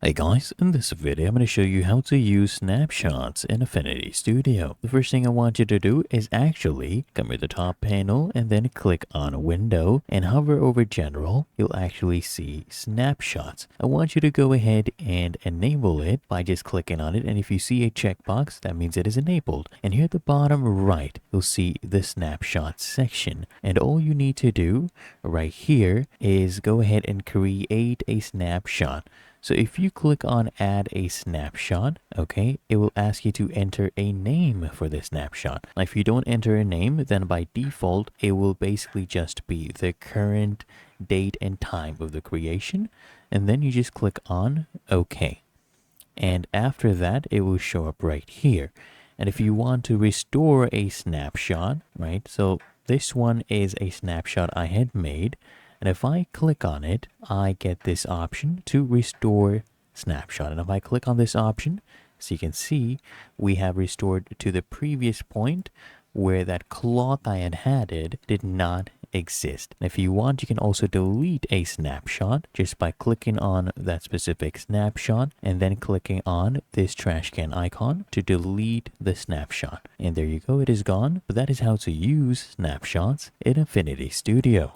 Hey guys, in this video I'm going to show you how to use snapshots in Affinity Studio. The first thing I want you to do is actually come to the top panel and then click on Window and hover over General. You'll actually see Snapshots. I want you to go ahead and enable it by just clicking on it, and if you see a checkbox, that means it is enabled. And here at the bottom right, you'll see the Snapshots section. And all you need to do right here is go ahead and create a snapshot. So if you click on add a snapshot, okay, it will ask you to enter a name for the snapshot. Now, if you don't enter a name, then by default, it will basically just be the current date and time of the creation. And then you just click on OK. And after that, it will show up right here. And if you want to restore a snapshot, right, so this one is a snapshot I had made. And if I click on it, I get this option to restore snapshot. And if I click on this option, so you can see, we have restored to the previous point where that clock I had added did not exist. And if you want, you can also delete a snapshot just by clicking on that specific snapshot and then clicking on this trash can icon to delete the snapshot. And there you go, it is gone. But that is how to use snapshots in Affinity Studio.